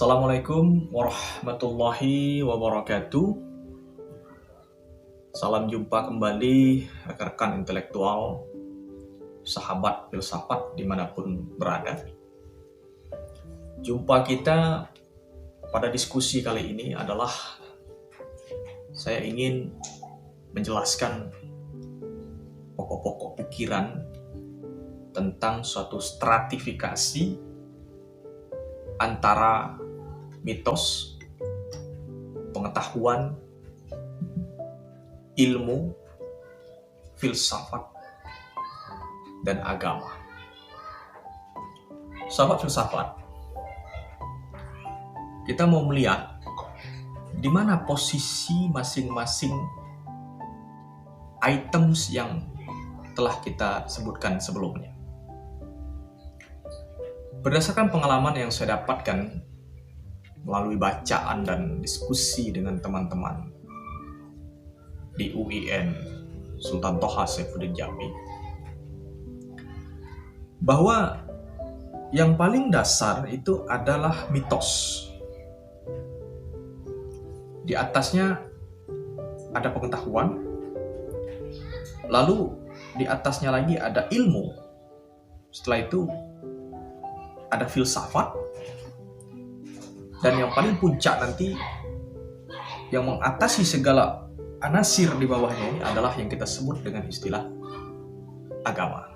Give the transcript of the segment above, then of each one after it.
Assalamualaikum warahmatullahi wabarakatuh. Salam jumpa kembali rekan-rekan intelektual, sahabat filsafat dimanapun berada. Jumpa kita pada diskusi kali ini adalah saya ingin menjelaskan pokok-pokok pikiran tentang suatu stratifikasi antara mitos, pengetahuan, ilmu, filsafat, dan agama. Sahabat filsafat, kita mau melihat di mana posisi masing-masing items yang telah kita sebutkan sebelumnya. Berdasarkan pengalaman yang saya dapatkan melalui bacaan dan diskusi dengan teman-teman di UIN Sultan Toha Saifuddin Jambi, bahwa yang paling dasar itu adalah mitos. Di atasnya ada pengetahuan, lalu di atasnya lagi ada ilmu. Setelah itu ada filsafat, dan yang paling puncak nanti yang mengatasi segala anasir di bawahnya ini adalah yang kita sebut dengan istilah agama.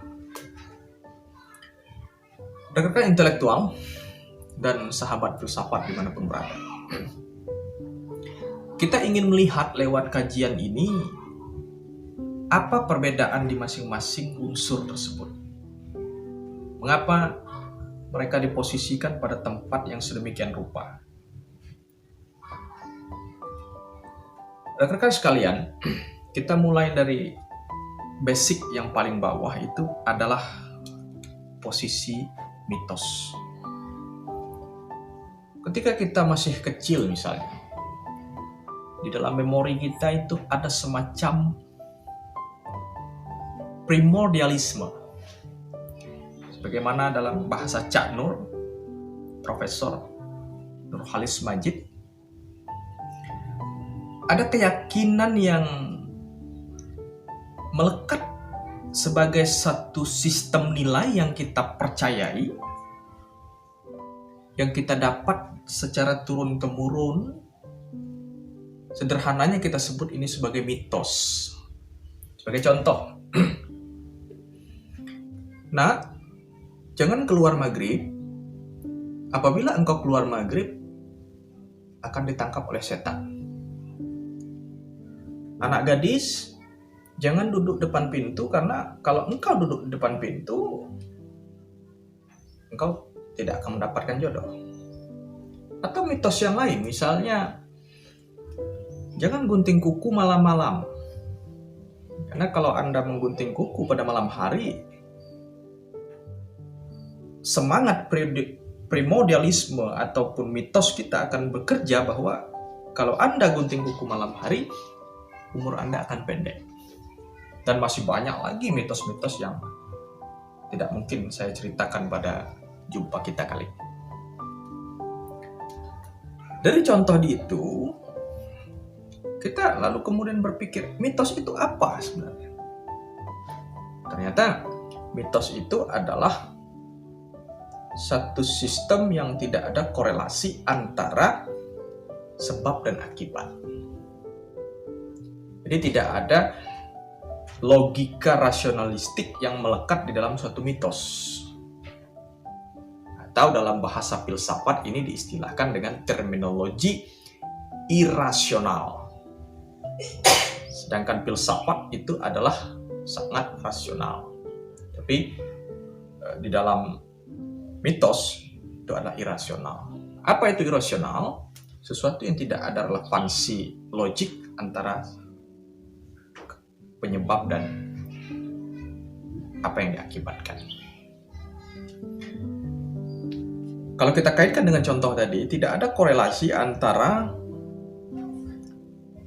Rekan-rekan intelektual dan sahabat filsafat dimanapun berada, kita ingin melihat lewat kajian ini apa perbedaan di masing-masing unsur tersebut. Mengapa mereka diposisikan pada tempat yang sedemikian rupa. Rekan-rekan sekalian, kita mulai dari basic yang paling bawah itu adalah posisi mitos. Ketika kita masih kecil misalnya, di dalam memori kita itu ada semacam primordialisme. Bagaimana dalam bahasa Cak Nur, Profesor Nurhalis Majid, ada keyakinan yang melekat sebagai satu sistem nilai yang kita percayai, yang kita dapat secara turun-temurun. Sederhananya kita sebut ini sebagai mitos. Sebagai contoh, jangan keluar maghrib. Apabila engkau keluar maghrib, akan ditangkap oleh setan. Anak gadis, jangan duduk depan pintu, karena kalau engkau duduk di depan pintu, engkau tidak akan mendapatkan jodoh. Atau mitos yang lain, misalnya, jangan gunting kuku malam-malam. Karena kalau Anda menggunting kuku pada malam hari, semangat primordialisme ataupun mitos kita akan bekerja bahwa kalau Anda gunting kuku malam hari, umur Anda akan pendek. Dan masih banyak lagi mitos-mitos yang tidak mungkin saya ceritakan pada jumpa kita kali ini. Dari contoh itu, kita lalu kemudian berpikir, mitos itu apa sebenarnya? Ternyata mitos itu adalah satu sistem yang tidak ada korelasi antara sebab dan akibat. Jadi tidak ada logika rasionalistik yang melekat di dalam suatu mitos. Atau dalam bahasa filsafat ini diistilahkan dengan terminologi irasional. Sedangkan filsafat itu adalah sangat rasional. Tapi di dalam mitos itu adalah irasional. Apa itu irasional? Sesuatu yang tidak ada relevansi logik antara penyebab dan apa yang diakibatkan. Kalau kita kaitkan dengan contoh tadi, tidak ada korelasi antara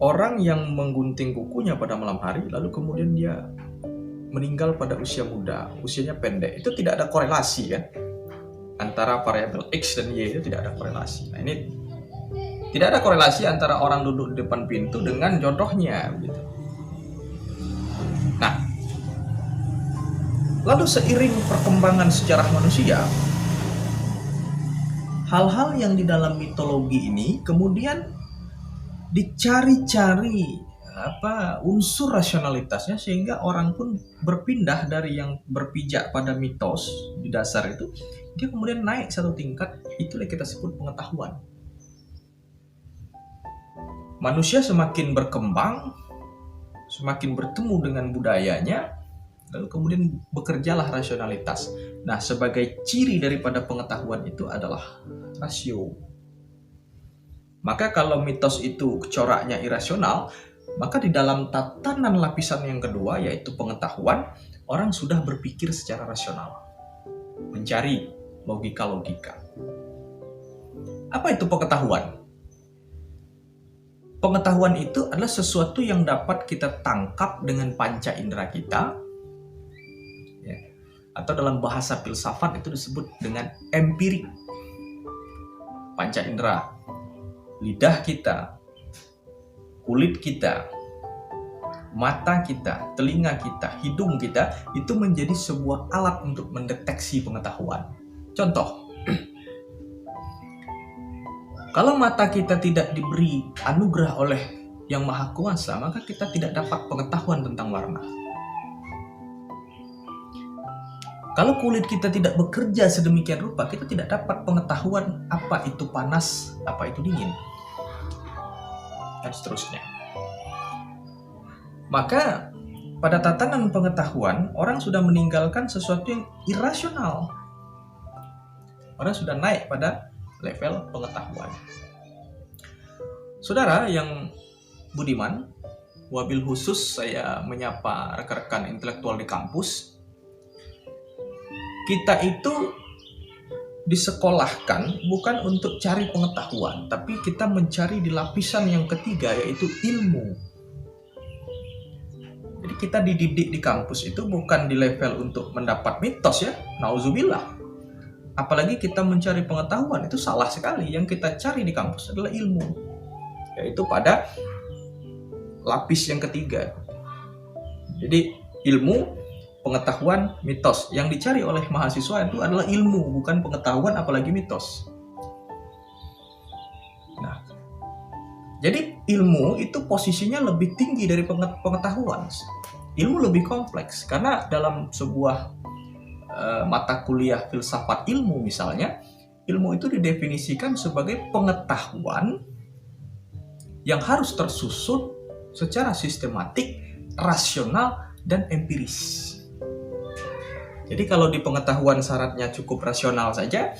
orang yang menggunting kukunya pada malam hari, lalu kemudian dia meninggal pada usia muda, usianya pendek. Itu tidak ada korelasi, kan? antara variabel X dan Y itu tidak ada korelasi. Nah, ini tidak ada korelasi antara orang duduk di depan pintu dengan jodohnya gitu. Nah, lalu seiring perkembangan sejarah manusia, hal-hal yang di dalam mitologi ini kemudian dicari-cari unsur rasionalitasnya, sehingga orang pun berpindah dari yang berpijak pada mitos di dasar itu, dia kemudian naik satu tingkat, itulah kita sebut pengetahuan. Manusia semakin berkembang, semakin bertemu dengan budayanya, lalu kemudian bekerjalah rasionalitas. Nah, sebagai ciri daripada pengetahuan itu adalah rasio. Maka kalau mitos itu coraknya irasional, maka di dalam tatanan lapisan yang kedua, yaitu pengetahuan, orang sudah berpikir secara rasional, mencari logika-logika. Apa itu pengetahuan? Pengetahuan itu adalah sesuatu yang dapat kita tangkap dengan panca indera kita, ya, atau dalam bahasa filsafat itu disebut dengan empirik. Panca indera, lidah kita, kulit kita, mata kita, telinga kita, hidung kita, itu menjadi sebuah alat untuk mendeteksi pengetahuan. Contoh, kalau mata kita tidak diberi anugerah oleh Yang Maha Kuasa, maka kita tidak dapat pengetahuan tentang warna. Kalau kulit kita tidak bekerja sedemikian rupa, kita tidak dapat pengetahuan apa itu panas, apa itu dingin, dan seterusnya. Maka pada tatanan pengetahuan, orang sudah meninggalkan sesuatu yang irasional. Orang sudah naik pada level pengetahuan. Saudara yang budiman, wabil khusus saya menyapa rekan-rekan intelektual di kampus. Kita itu disekolahkan bukan untuk cari pengetahuan, tapi kita mencari di lapisan yang ketiga, yaitu ilmu. Jadi kita dididik di kampus itu bukan di level untuk mendapat mitos, ya, nauzubillah. Apalagi kita mencari pengetahuan, itu salah sekali. Yang kita cari di kampus adalah ilmu, yaitu pada lapis yang ketiga. Jadi ilmu, pengetahuan, mitos. Yang dicari oleh mahasiswa itu adalah ilmu, bukan pengetahuan apalagi mitos. Nah, jadi ilmu itu posisinya lebih tinggi dari pengetahuan. Ilmu lebih kompleks, karena dalam sebuah mata kuliah filsafat ilmu misalnya, ilmu itu didefinisikan sebagai pengetahuan yang harus tersusun secara sistematik, rasional, dan empiris. Jadi kalau di pengetahuan syaratnya cukup rasional saja,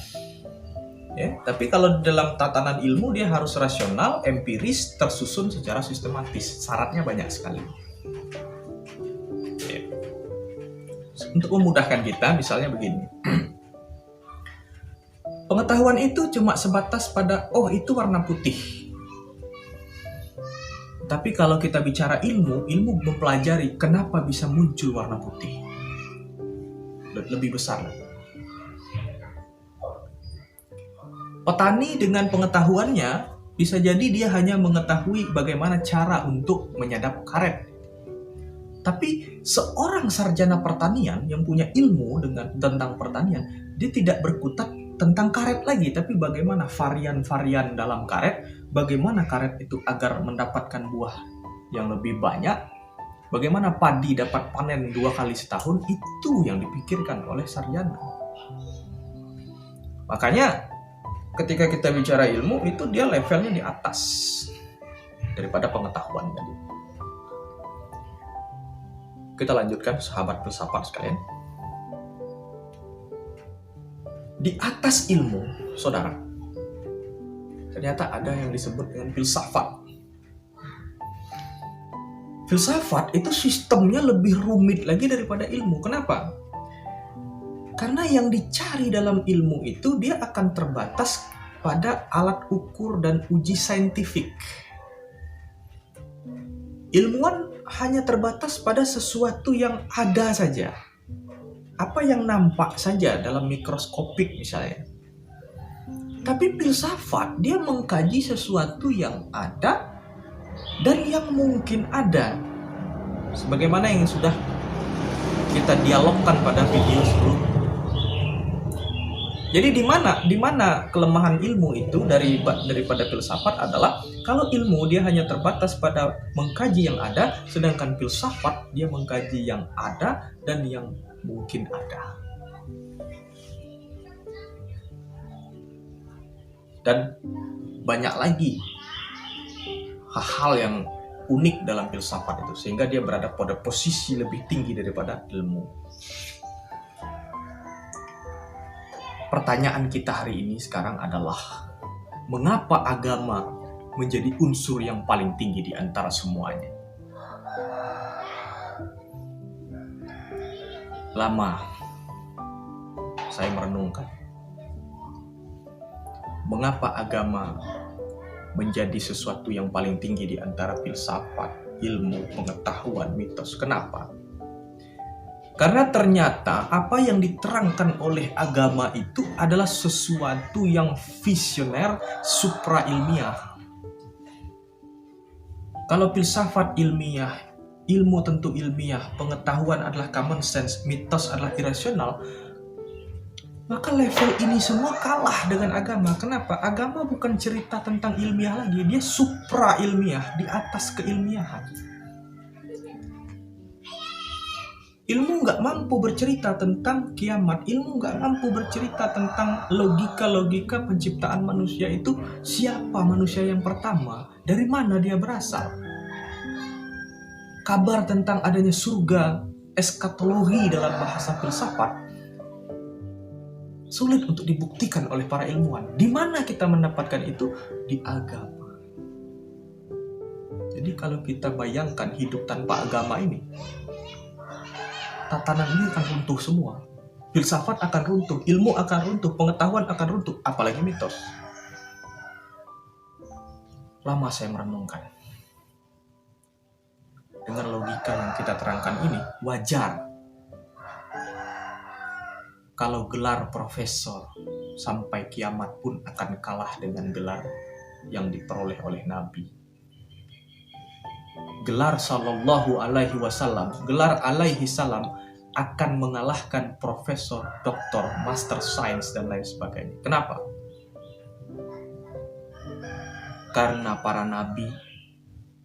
ya, tapi kalau dalam tatanan ilmu dia harus rasional, empiris, tersusun secara sistematis. Syaratnya banyak sekali. Untuk memudahkan kita, misalnya begini. Pengetahuan itu cuma sebatas pada, oh itu warna putih. Tapi kalau kita bicara ilmu mempelajari kenapa bisa muncul warna putih. Lebih besar. Petani dengan pengetahuannya, bisa jadi dia hanya mengetahui bagaimana cara untuk menyadap karet. Tapi seorang sarjana pertanian yang punya ilmu tentang pertanian, dia tidak berkutat tentang karet lagi, tapi bagaimana varian-varian dalam karet, bagaimana karet itu agar mendapatkan buah yang lebih banyak, bagaimana padi dapat panen 2 kali setahun, itu yang dipikirkan oleh sarjana. Makanya ketika kita bicara ilmu, itu dia levelnya di atas daripada pengetahuan tadi. Kita lanjutkan, sahabat filsafat sekalian. Di atas ilmu, saudara, ternyata ada yang disebut dengan filsafat. Filsafat itu sistemnya lebih rumit lagi daripada ilmu. Kenapa? Karena yang dicari dalam ilmu itu dia akan terbatas pada alat ukur dan uji saintifik. Ilmuwan hanya terbatas pada sesuatu yang ada saja. Apa yang nampak saja dalam mikroskopik misalnya. Tapi filsafat dia mengkaji sesuatu yang ada dan yang mungkin ada. Sebagaimana yang sudah kita dialogkan pada video sebelumnya. Jadi di mana kelemahan ilmu itu daripada filsafat adalah kalau ilmu dia hanya terbatas pada mengkaji yang ada, sedangkan filsafat dia mengkaji yang ada dan yang mungkin ada. Dan banyak lagi hal-hal yang unik dalam filsafat itu sehingga dia berada pada posisi lebih tinggi daripada ilmu. Pertanyaan kita hari ini sekarang adalah mengapa agama menjadi unsur yang paling tinggi di antara semuanya? Lama saya merenungkan mengapa agama menjadi sesuatu yang paling tinggi di antara filsafat, ilmu, pengetahuan, mitos. Kenapa? Karena ternyata apa yang diterangkan oleh agama itu adalah sesuatu yang visioner, supra ilmiah. Kalau filsafat ilmiah, ilmu tentu ilmiah, pengetahuan adalah common sense, mitos adalah irasional, maka level ini semua kalah dengan agama. Kenapa? Agama bukan cerita tentang ilmiah lagi, dia supra ilmiah, di atas keilmiahan. Ilmu nggak mampu bercerita tentang kiamat, ilmu nggak mampu bercerita tentang logika-logika penciptaan manusia itu. Siapa manusia yang pertama? Dari mana dia berasal? Kabar tentang adanya surga, eskatologi dalam bahasa filsafat, sulit untuk dibuktikan oleh para ilmuwan. Di mana kita mendapatkan itu? Di agama. Jadi kalau kita bayangkan hidup tanpa agama ini, tatanan ini akan runtuh semua. Filsafat akan runtuh, ilmu akan runtuh, pengetahuan akan runtuh, apalagi mitos. Lama saya merenungkan. Dengan logika yang kita terangkan ini, wajar kalau gelar profesor sampai kiamat pun akan kalah dengan gelar yang diperoleh oleh Nabi. Gelar sallallahu alaihi wasallam, gelar alaihi salam akan mengalahkan profesor, doktor, master science dan lain sebagainya. Kenapa? Karena para nabi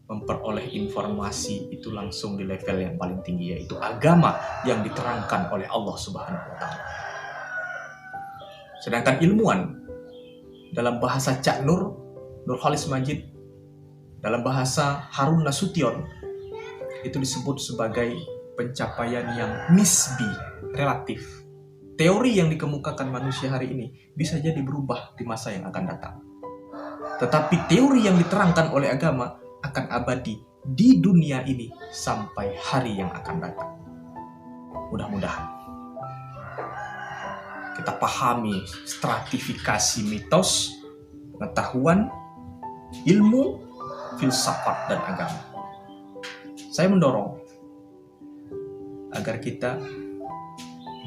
memperoleh informasi itu langsung di level yang paling tinggi, yaitu agama yang diterangkan oleh Allah Subhanahu wa Ta'ala. Sedangkan ilmuwan dalam bahasa Cak Nur, Nurholis Majid, dalam bahasa Harun Nasution, itu disebut sebagai pencapaian yang nisbi, relatif. Teori yang dikemukakan manusia hari ini bisa jadi berubah di masa yang akan datang. Tetapi teori yang diterangkan oleh agama akan abadi di dunia ini sampai hari yang akan datang. Mudah-mudahan kita pahami stratifikasi mitos, pengetahuan, ilmu, filsafat, dan agama. Saya mendorong agar kita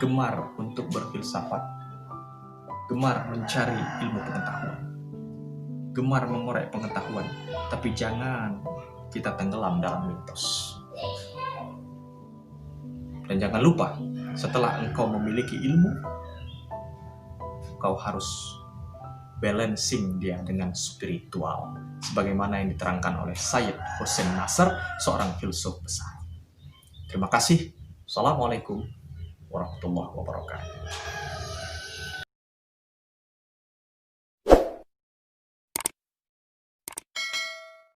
gemar untuk berfilsafat, gemar mencari ilmu pengetahuan, gemar mengorek pengetahuan, tapi jangan kita tenggelam dalam mitos. Dan jangan lupa, setelah engkau memiliki ilmu, kau harus balancing dia dengan spiritual, sebagaimana yang diterangkan oleh Syed Hussein Nasr, seorang filsuf besar. Terima kasih. Assalamualaikum warahmatullahi wabarakatuh.